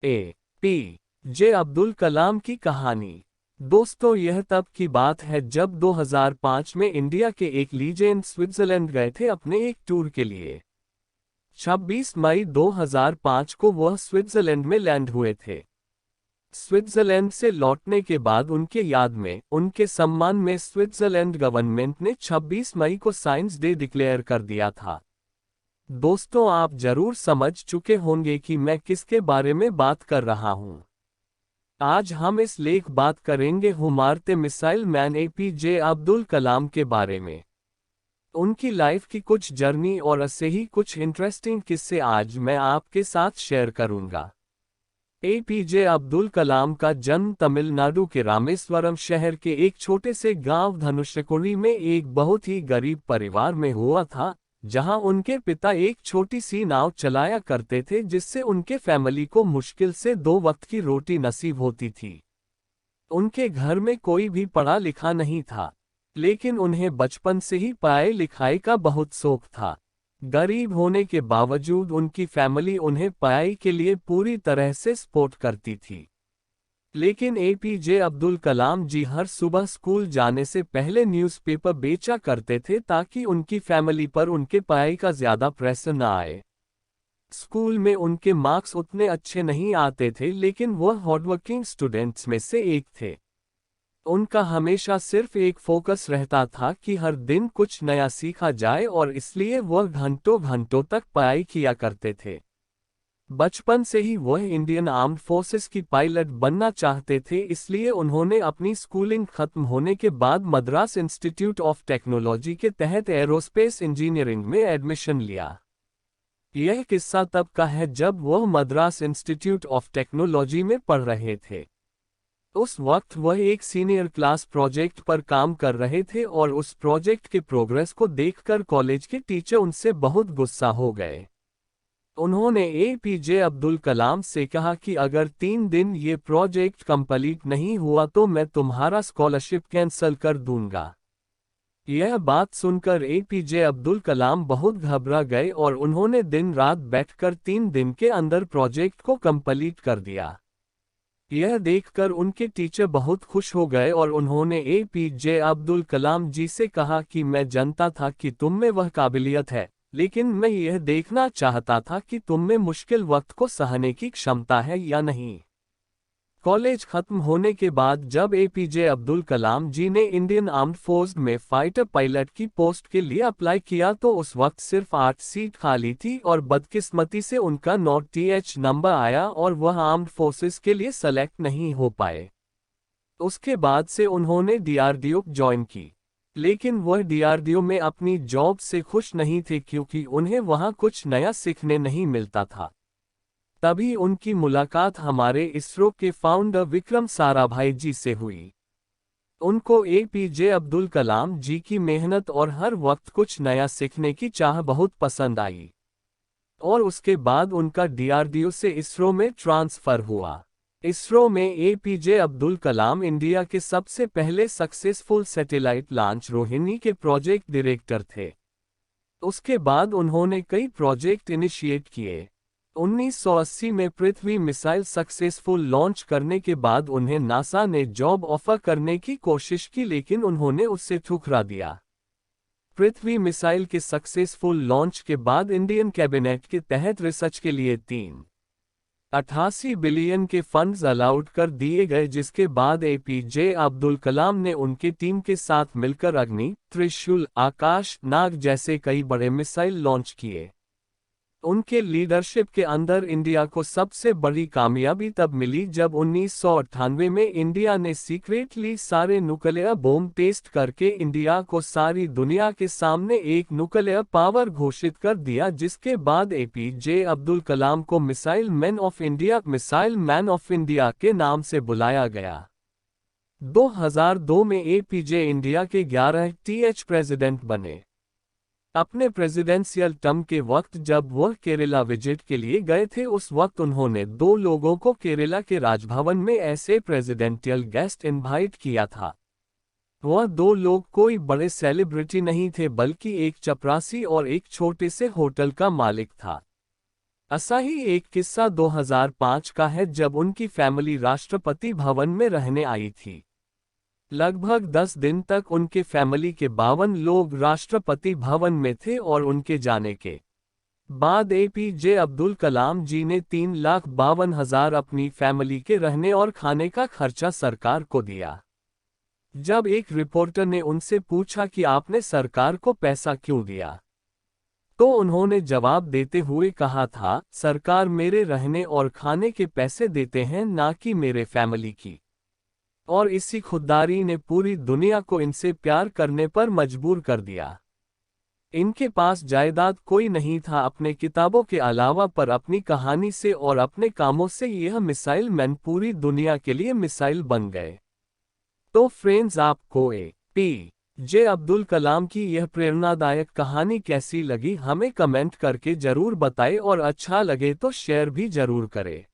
APJ. Abdul Kalam की कहानी। दोस्तों, यह तब की बात है जब 2005 में इंडिया के एक लीजेंड स्विट्जरलैंड गए थे अपने एक टूर के लिए। 26 मई 2005 को वह स्विट्जरलैंड में लैंड हुए थे। स्विट्जरलैंड से लौटने के बाद उनके याद में, उनके सम्मान में स्विट्जरलैंड गवर्नमेंट ने 26 मई को साइंस डे डिक्लेयर कर दिया था। दोस्तों, आप जरूर समझ चुके होंगे कि मैं किसके बारे में बात कर रहा हूं। आज हम इस लेख बात करेंगे भारतीय missile man APJ Abdul Kalam के बारे में। उनकी लाइफ की कुछ जर्नी और ऐसे ही कुछ इंटरेस्टिंग किस्से आज मैं आपके साथ शेयर करूंगा। एपीजे अब्दुल कलाम का जन्म तमिलनाडु के रामेश्वरम शहर के एक छोटे से गांव धनुषकोडी में एक बहुत ही गरीब परिवार में हुआ था, जहां उनके पिता एक छोटी सी नाव चलाया करते थे जिससे उनके फैमिली को मुश्किल से 2 वक्त की रोटी नसीब होती थी। उनके घर में कोई भी पढ़ा लिखा नहीं था, लेकिन उन्हें बचपन से ही पढ़ाई लिखाई का बहुत शौक था। गरीब होने के बावजूद उनकी फैमिली उन्हें पढ़ाई के लिए पूरी तरह से सपोर्ट करती थी। लेकिन एपीजे अब्दुल कलाम जी हर सुबह स्कूल जाने से पहले न्यूज़पेपर बेचा करते थे ताकि उनकी फैमिली पर उनके पढ़ाई का ज्यादा प्रेशर न आए। स्कूल में उनके मार्क्स उतने अच्छे नहीं आते थे, लेकिन वह हार्डवर्किंग स्टूडेंट्स में से एक थे। उनका हमेशा सिर्फ एक फोकस रहता था कि हर दिन कुछ नया सीखा जाए और इसलिए वह घंटों घंटों तक पढ़ाई किया करते थे। बचपन से ही वह इंडियन आर्म्ड फोर्सेस की पायलट बनना चाहते थे, इसलिए उन्होंने अपनी स्कूलिंग खत्म होने के बाद मद्रास इंस्टीट्यूट ऑफ टेक्नोलॉजी के तहत एरोस्पेस इंजीनियरिंग में एडमिशन लिया। यह किस्सा तब का है जब वह मद्रास इंस्टीट्यूट ऑफ टेक्नोलॉजी में पढ़ रहे थे। उस वक्त वह एक सीनियर क्लास प्रोजेक्ट पर काम कर रहे थे और उस प्रोजेक्ट के प्रोग्रेस को देखकर कॉलेज के टीचर उनसे बहुत गुस्सा हो गए। उन्होंने एपीजे अब्दुल कलाम से कहा कि अगर 3 दिन ये प्रोजेक्ट कंप्लीट नहीं हुआ तो मैं तुम्हारा स्कॉलरशिप कैंसिल कर दूंगा। यह बात सुनकर एपीजे अब्दुल कलाम बहुत घबरा गए और उन्होंने दिन रात बैठकर 3 दिन के अंदर प्रोजेक्ट को कंप्लीट कर दिया। यह देखकर उनके टीचर बहुत खुश हो गए और उन्होंने एपीजे अब्दुल कलाम जी से कहा कि मैं जानता था कि तुम में वह काबिलियत है, लेकिन मैं यह देखना चाहता था कि तुम में मुश्किल वक्त को सहने की क्षमता है या नहीं। कॉलेज खत्म होने के बाद जब एपीजे अब्दुल कलाम जी ने इंडियन आर्म्ड फोर्स में फाइटर पायलट की पोस्ट के लिए अप्लाई किया तो उस वक्त सिर्फ 8 सीट खाली थी और बदकिस्मती से उनका नॉट टीएच नंबर आया और वह आर्म्ड फोर्सेस के लिए सेलेक्ट नहीं हो पाए। उसके बाद से उन्होंने डीआरडीओ ज्वाइन की, लेकिन वह डीआरडीओ में अपनी जॉब से खुश नहीं थे क्योंकि उन्हें वहां कुछ नया सीखने नहीं मिलता था। तभी उनकी मुलाकात हमारे इसरो के फाउंडर विक्रम साराभाई जी से हुई। उनको एपीजे अब्दुल कलाम जी की मेहनत और हर वक्त कुछ नया सीखने की चाह बहुत पसंद आई और उसके बाद उनका डीआरडीओ से इसरो में ट्रांसफर हुआ। इसरो में एपीजे अब्दुल कलाम इंडिया के सबसे पहले सक्सेसफुल सैटेलाइट लॉन्च रोहिणी के प्रोजेक्ट डायरेक्टर थे। उसके बाद उन्होंने कई प्रोजेक्ट इनिशिएट किए। 1980 में पृथ्वी मिसाइल सक्सेसफुल लॉन्च करने के बाद उन्हें नासा ने जॉब ऑफर करने की कोशिश की, लेकिन उन्होंने उससे ठुकरा दिया। पृथ्वी मिसाइल के सक्सेसफुल लॉन्च के बाद इंडियन कैबिनेट के तहत रिसर्च के लिए 388 बिलियन के फंड्स अलाउड कर दिए गए, जिसके बाद एपीजे अब्दुल कलाम ने उनकी टीम के साथ मिलकर अग्नि, त्रिशूल, आकाश नाग जैसे कई बड़े मिसाइल लॉन्च किए। उनके लीडरशिप के अंदर इंडिया को सबसे बड़ी कामयाबी तब मिली जब 1998 में इंडिया ने सीक्रेटली सारे न्यूक्लियर बॉम्ब टेस्ट करके इंडिया को सारी दुनिया के सामने एक न्यूक्लियर पावर घोषित कर दिया, जिसके बाद एपीजे अब्दुल कलाम को मिसाइल मैन ऑफ इंडिया के नाम से बुलाया गया। 2002 में एपीजे इंडिया के 11 टीएच प्रेसिडेंट बने। अपने प्रेसिडेंशियल टर्म के वक्त जब वह केरला विजिट के लिए गए थे, उस वक्त उन्होंने 2 लोगों को केरला के राजभवन में ऐसे प्रेसिडेंशियल गेस्ट इनवाइट किया था। वह 2 लोग कोई बड़े सेलिब्रिटी नहीं थे, बल्कि एक चपरासी और एक छोटे से होटल का मालिक था। ऐसा ही एक किस्सा 2005 का है जब उनकी फैमिली राष्ट्रपति भवन में रहने आई थी। लगभग 10 दिन तक उनके फैमिली के 52 लोग राष्ट्रपति भवन में थे और उनके जाने के बाद एपीजे अब्दुल कलाम जी ने 3,52,000 अपनी फैमिली के रहने और खाने का खर्चा सरकार को दिया। जब एक रिपोर्टर ने उनसे पूछा कि आपने सरकार को पैसा क्यों दिया, तो उन्होंने जवाब देते हुए कहा था, सरकार मेरे रहने और खाने के पैसे देते हैं, ना कि मेरे फैमिली की। और इसी खुददारी ने पूरी दुनिया को इनसे प्यार करने पर मजबूर कर दिया। इनके पास जायदाद कोई नहीं था अपने किताबों के अलावा, पर अपनी कहानी से और अपने कामों से यह मिसाइल मैन पूरी दुनिया के लिए मिसाइल बन गए। तो फ्रेंड्स, आपको एपीजे अब्दुल कलाम की यह प्रेरणादायक कहानी कैसी लगी हमें कमेंट करके जरूर बताएं और अच्छा लगे तो शेयर भी जरूर करें।